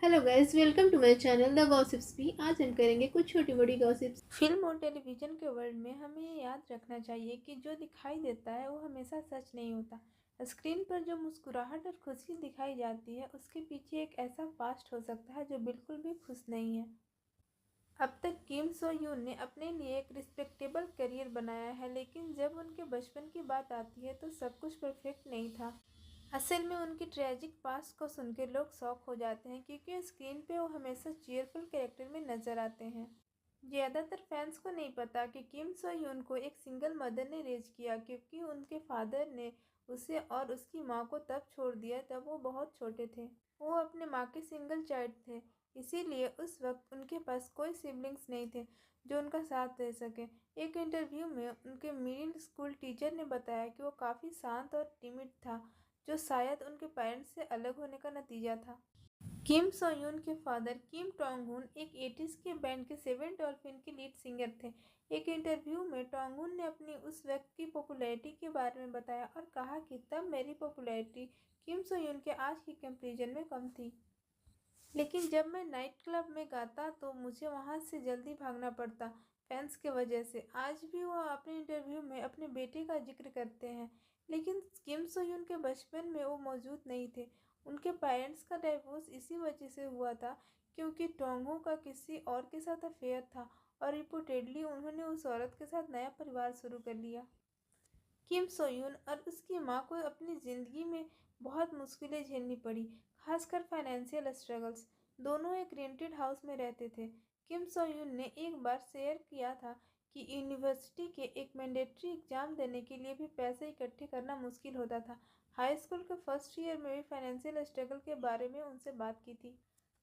Hello guys, welcome to my channel the gossips भी। आज हम करेंगे कुछ छोटी मोटी गॉसिप्स। फिल्म और टेलीविजन के वर्ल्ड में हमें ये याद रखना चाहिए कि जो दिखाई देता है वो हमेशा सच नहीं होता। स्क्रीन पर जो मुस्कुराहट और खुशी दिखाई जाती है उसके पीछे एक ऐसा पास्ट हो सकता है जो बिल्कुल भी खुश नहीं है। अब तक किम सो यून ने अपने लिए एक रिस्पेक्टेबल करियर बनाया है, लेकिन जब उनके बचपन की बात आती है तो सब कुछ परफेक्ट नहीं था। असल में उनकी ट्रेजिक पास्ट को सुनकर लोग शॉक हो जाते हैं, क्योंकि स्क्रीन पे वो हमेशा चीयरफुल कैरेक्टर में नजर आते हैं। ज़्यादातर फैंस को नहीं पता कि किम सो यून को एक सिंगल मदर ने रेज किया, क्योंकि उनके फादर ने उसे और उसकी माँ को तब छोड़ दिया तब वो बहुत छोटे थे। वो अपने माँ के सिंगल चाइल्ड थे, इसीलिए उस वक्त उनके पास कोई सिबलिंग्स नहीं थे जो उनका साथ दे सके। एक इंटरव्यू में उनके मिडिल स्कूल टीचर ने बताया कि वो काफ़ी शांत और टिमिड था, जो शायद उनके पेरेंट्स से अलग होने का नतीजा था। किम सो-यून के फादर किम टोंग-हुन एक 80s के बैंड के सेवन डॉल्फिन के लीड सिंगर थे। एक इंटरव्यू में टोंग-हुन ने अपनी उस वक्त की पॉपुलैरिटी के बारे में बताया और कहा कि तब मेरी पॉपुलैरिटी किम सो-यून के आज की कंपैरिजन में कम थी, लेकिन जब मैं नाइट क्लब में गाता तो मुझे वहां से जल्दी भागना पड़ता फैंस के वजह से। आज भी वो अपने इंटरव्यू में अपने बेटे का जिक्र करते हैं, लेकिन किम सोयून के बचपन में वो मौजूद नहीं थे। उनके पेरेंट्स का डाइवोर्स इसी वजह से हुआ था क्योंकि टोंगो का किसी और के साथ अफेयर था और रिपोर्टेडली उन्होंने उस औरत के साथ नया परिवार शुरू कर लिया। किम सोयून और उसकी मां को अपनी ज़िंदगी में बहुत मुश्किलें झेलनी पड़ी, खासकर फाइनेंशियल स्ट्रगल्स। दोनों एक रेंटेड हाउस में रहते थे। किम सोयून ने एक बार शेयर किया था कि यूनिवर्सिटी के एक मैंडेटरी एग्जाम देने के लिए भी पैसे इकट्ठे करना मुश्किल होता था। हाई स्कूल के फर्स्ट ईयर में भी फाइनेंशियल स्ट्रगल के बारे में उनसे बात की थी।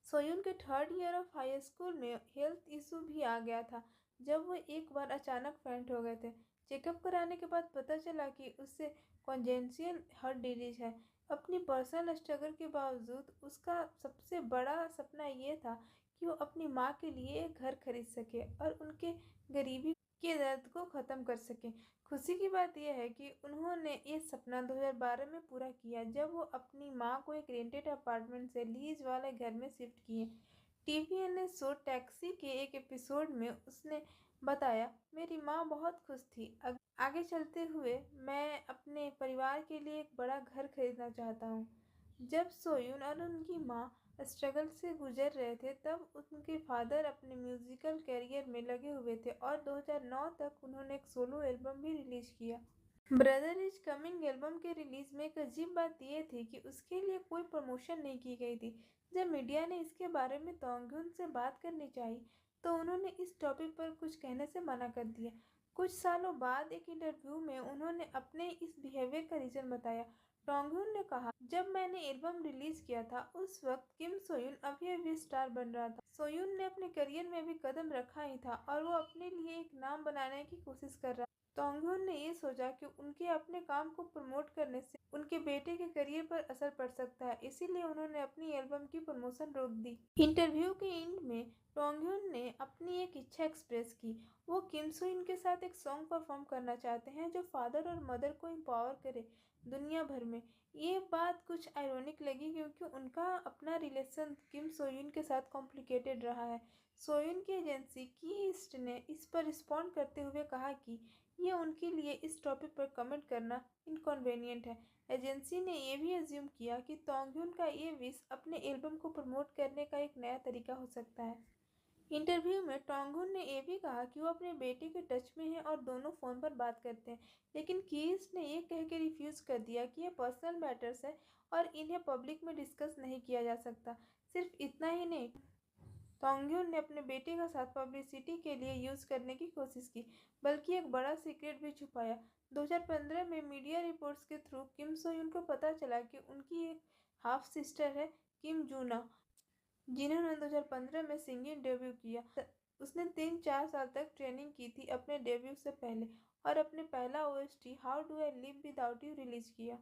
सोयून के third year of high school में हेल्थ इशू भी आ गया था, जब वो एक बार अचानक फेंट हो गए थे। चेकअप कराने के बाद पता चला कि उससे कॉन्जेनिटल हार्ट डिजीज है। अपनी पर्सनल स्ट्रगल के बावजूद उसका सबसे बड़ा सपना ये था कि वो अपनी माँ के लिए एक घर खरीद सके और उनके गरीबी के दर्द को ख़त्म कर सके। खुशी की बात यह है कि उन्होंने ये सपना 2012 में पूरा किया, जब वो अपनी माँ को एक रेंटेड अपार्टमेंट से लीज वाले घर में शिफ्ट किए। टीवीएनए शो टैक्सी के एक एपिसोड में उसने बताया, मेरी माँ बहुत खुश थी। आगे चलते हुए मैं अपने परिवार के लिए एक बड़ा घर खरीदना चाहता हूँ। जब सोयून और उनकी माँ स्ट्रगल से गुजर रहे थे, तब उनके फादर अपने म्यूजिकल करियर में लगे हुए थे और 2009 तक उन्होंने एक सोलो एल्बम भी रिलीज किया। ब्रदर इज कमिंग एल्बम के रिलीज में एक अजीब बात यह थी कि उसके लिए कोई प्रमोशन नहीं की गई थी। जब मीडिया ने इसके बारे में तोंगयुन से बात करनी चाहिए तो उन्होंने इस टॉपिक पर कुछ कहने से मना कर दिया। कुछ सालों बाद एक इंटरव्यू में उन्होंने अपने इस बिहेवियर का रीजन बताया। टोंगयुन ने कहा, जब मैंने एल्बम रिलीज किया था उस वक्त किम सोयून अभी अभी स्टार बन रहा था। सोयून ने अपने करियर में भी कदम रखा ही था और वो अपने लिए एक नाम बनाने की कोशिश कर रहा। तोंगहुन ने ये सोचा कि उनके अपने काम को प्रमोट करने से उनके बेटे के करियर पर असर पड़ सकता है, इसीलिए उन्होंने अपनी एल्बम की प्रमोशन रोक दी। इंटरव्यू के एंड में टोंगहुन ने अपनी एक इच्छा एक्सप्रेस की। वो किम सो-इन के साथ एक सॉन्ग परफॉर्म करना चाहते हैं जो फादर और मदर को एम्पावर करे दुनिया भर में। ये बात कुछ आयरॉनिक लगी क्योंकि उनका अपना रिलेशन किम सो-इन के साथ कॉम्प्लिकेटेड रहा है। सोयून की एजेंसी की ईस्ट ने इस पर रिस्पॉन्ड करते हुए कहा कि ये उनके लिए इस टॉपिक पर कमेंट करना इनकन्वीनियंट है। एजेंसी ने यह भी अज्यूम किया कि तोंगयुन का ये विश अपने एल्बम को प्रमोट करने का एक नया तरीका हो सकता है। इंटरव्यू में टोंगहुन ने यह भी कहा कि वो अपने बेटे के टच में हैं और दोनों फ़ोन पर बात करते हैं, लेकिन कीस ने यह कह के रिफ्यूज़ कर दिया कि ये पर्सनल मैटर्स है और इन्हें पब्लिक में डिस्कस नहीं किया जा सकता। सिर्फ इतना ही नहीं, तोंगयुन ने अपने बेटे का साथ पब्लिसिटी के लिए यूज़ करने की कोशिश की, बल्कि एक बड़ा सीक्रेट भी छुपाया। 2015 में मीडिया रिपोर्ट्स के थ्रू किम सो-यून को पता चला कि उनकी एक हाफ सिस्टर है, किम जूना, जिन्होंने 2015 में सिंगिंग डेब्यू किया। उसने 3-4 साल तक ट्रेनिंग की थी अपने डेब्यू से पहले और अपने पहला OST how do I live without you release किया।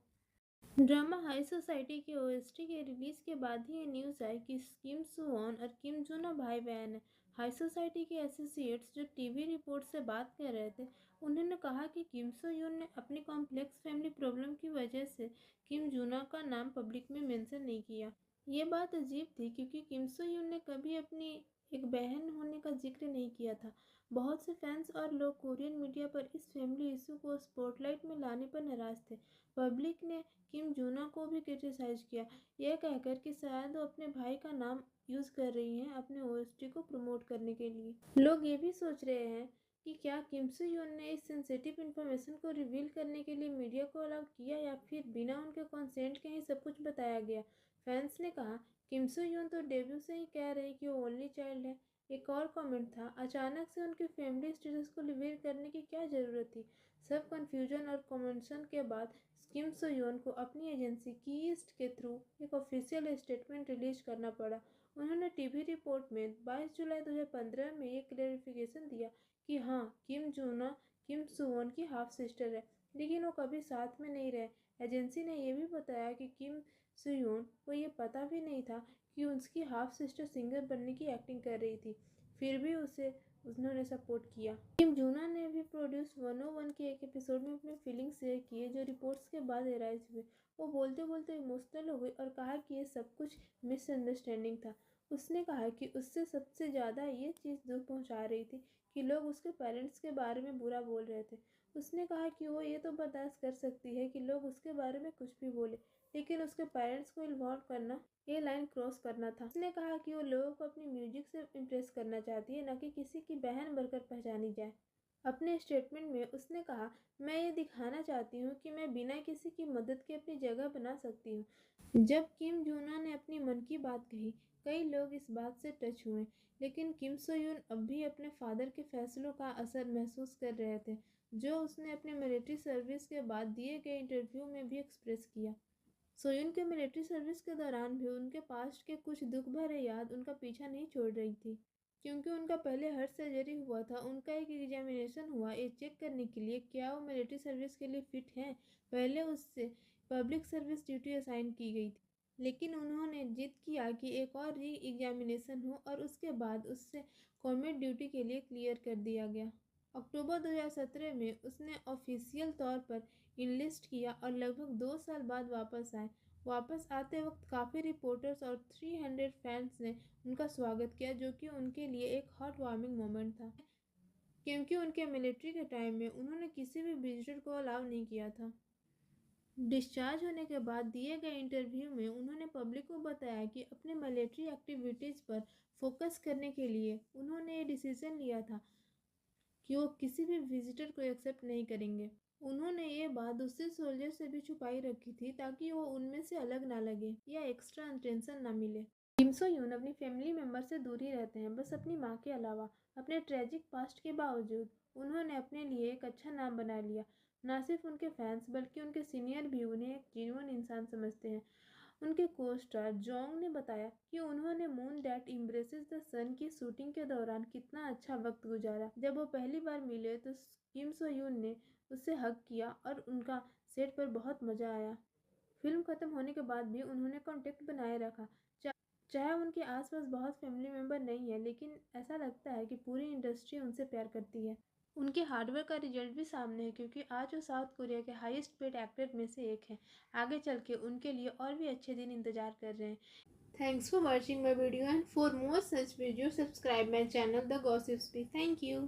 ड्रामा हाई सोसाइटी के ओएसटी के रिलीज के बाद ही ये न्यूज़ आई कि किम सो-वॉन और किम जूना भाई बहन हैं। हाई सोसाइटी के एसोसिएट्स जो टीवी रिपोर्ट से बात कर रहे थे, उन्होंने कहा कि किम सो-यून ने अपनी कॉम्प्लेक्स फैमिली प्रॉब्लम की वजह से किम जूना का नाम पब्लिक में मेंशन नहीं किया। ये बात अजीब थी क्योंकि किम सो ह्यून ने कभी अपनी एक बहन होने का जिक्र नहीं किया था। बहुत से फैंस और लोग कोरियन मीडिया पर इस फैमिली इशू को स्पॉटलाइट में लाने पर नाराज थे। पब्लिक ने किम जूना को भी क्रिटिसाइज किया, यह कहकर कि शायद वो अपने भाई का नाम यूज कर रही हैं अपने ओएसटी को प्रमोट करने के लिए। लोग ये भी सोच रहे हैं कि क्या किम सो ह्यून ने इस सेंसिटिव इन्फॉर्मेशन को रिवील करने के लिए मीडिया को अलाउ किया या फिर बिना उनके कंसेंट के ही सब कुछ बताया गया। फैंस ने कहा, किम सो ह्यून तो डेब्यू से ही कह रही कि वो ओनली चाइल्ड है। एक और कमेंट था, अचानक से उनके फैमिली स्टेटस को रिवील करने की क्या जरूरत थी। सब कंफ्यूजन और कमेंशन के बाद किम सो ह्यून को अपनी एजेंसी की ईस्ट के थ्रू एक ऑफिशियल स्टेटमेंट रिलीज करना पड़ा। उन्होंने टीवी रिपोर्ट में 22 जुलाई 2015 में ये क्लेरिफिकेशन दिया कि हाँ, किम जूना किम सुवॉन की हाफ सिस्टर है, लेकिन वो कभी साथ में नहीं रहे। एजेंसी ने यह भी बताया कि किम सुयोन को ये पता भी नहीं था कि उसकी हाफ सिस्टर सिंगर बनने की एक्टिंग कर रही थी, फिर भी उन्होंने सपोर्ट किया। किम जूना ने भी प्रोड्यूस 101 के एक एपिसोड में अपने फीलिंग्स शेयर किए जो रिपोर्ट्स के बाद एराइज हुए। वो बोलते बोलते इमोशनल हो गई और कहा कि ये सब कुछ मिसअंडरस्टैंडिंग था। उसने कहा कि उससे सबसे ज़्यादा ये चीज़ दुख पहुंचा रही थी कि लोग उसके पेरेंट्स के बारे में बुरा बोल रहे थे। उसने कहा कि वो ये तो बर्दाश्त कर सकती है कि लोग उसके बारे में कुछ भी बोले, लेकिन उसके पेरेंट्स को इन्वॉल्व करना, ये लाइन क्रॉस करना था। उसने कहा कि वो लोगों को अपनी म्यूजिक से इम्प्रेस करना चाहती है, न कि किसी की बहन बनकर पहचानी जाए। अपने स्टेटमेंट में उसने कहा, मैं ये दिखाना चाहती हूँ कि मैं बिना किसी की मदद के अपनी जगह बना सकती हूँ। जब किम जूना ने अपनी मन की बात कही, कई लोग इस बात से टच हुए, लेकिन किम सो ह्यून अब भी अपने फादर के फैसलों का असर महसूस कर रहे थे, जो उसने अपने मिलिट्री सर्विस के बाद दिए गए इंटरव्यू में भी एक्सप्रेस किया। सोयुन के मिलिट्री सर्विस के दौरान भी उनके पास्ट के कुछ दुख भरे याद उनका पीछा नहीं छोड़ रही थी। क्योंकि उनका पहले हार्ट सर्जरी हुआ था, उनका एक एग्जामिनेशन हुआ ये चेक करने के लिए क्या वो मिलिट्री सर्विस के लिए फिट हैं। पहले उससे पब्लिक सर्विस ड्यूटी असाइन की गई थी, लेकिन उन्होंने जिद किया कि एक और री एग्जामिनेशन हो और उसके बाद उससे कॉमेट ड्यूटी के लिए क्लियर कर दिया गया। अक्टूबर 2017 में उसने ऑफिशियल तौर पर इनलिस्ट किया और लगभग 2 साल बाद वापस आए। वापस आते वक्त काफ़ी रिपोर्टर्स और 300 फैंस ने उनका स्वागत किया, जो कि उनके लिए एक हार्ट वार्मिंग मोमेंट था, क्योंकि उनके मिलिट्री के टाइम में उन्होंने किसी भी विजिटर को अलाउ नहीं किया था। डिस्चार्ज होने के बाद दिए गए इंटरव्यू में उन्होंने पब्लिक को बताया कि अपने मिलिट्री एक्टिविटीज़ पर फोकस करने के लिए उन्होंने ये डिसीजन लिया था कि वो किसी भी विजिटर को एक्सेप्ट नहीं करेंगे। उन्होंने ये बात दूसरे सोल्जर से भी छुपाई रखी थी ताकि वो उनमें से अलग ना लगे या एक्स्ट्रा अटेंशन ना मिले। किम सो ह्यून अपनी फैमिली मेम्बर से दूर ही रहते हैं, बस अपनी माँ के अलावा। अपने ट्रेजिक पास्ट के बावजूद उन्होंने अपने लिए एक अच्छा नाम बना लिया। ना सिर्फ उनके फैंस बल्कि उनके सीनियर भी उन्हें एक जेन्युइन इंसान समझते हैं। उनके को-स्टार जोंग ने बताया कि उन्होंने मून दैट एम्ब्रेसेस द सन की शूटिंग के दौरान कितना अच्छा वक्त गुजारा। जब वो पहली बार मिले तो किम सो ह्यून ने उससे हग किया और उनका सेट पर बहुत मजा आया। फिल्म खत्म होने के बाद भी उन्होंने कॉन्टेक्ट बनाए रखा। चाहे उनके आसपास बहुत फैमिली मेम्बर नहीं है, लेकिन ऐसा लगता है कि पूरी इंडस्ट्री उनसे प्यार करती है। उनके हार्डवर्क का रिजल्ट भी सामने है, क्योंकि आज वो साउथ कोरिया के हाईएस्ट पेड एक्टर में से एक हैं। आगे चल के उनके लिए और भी अच्छे दिन इंतजार कर रहे हैं। Thanks for watching my video and for more such video subscribe my channel the gossips भी। Thank you.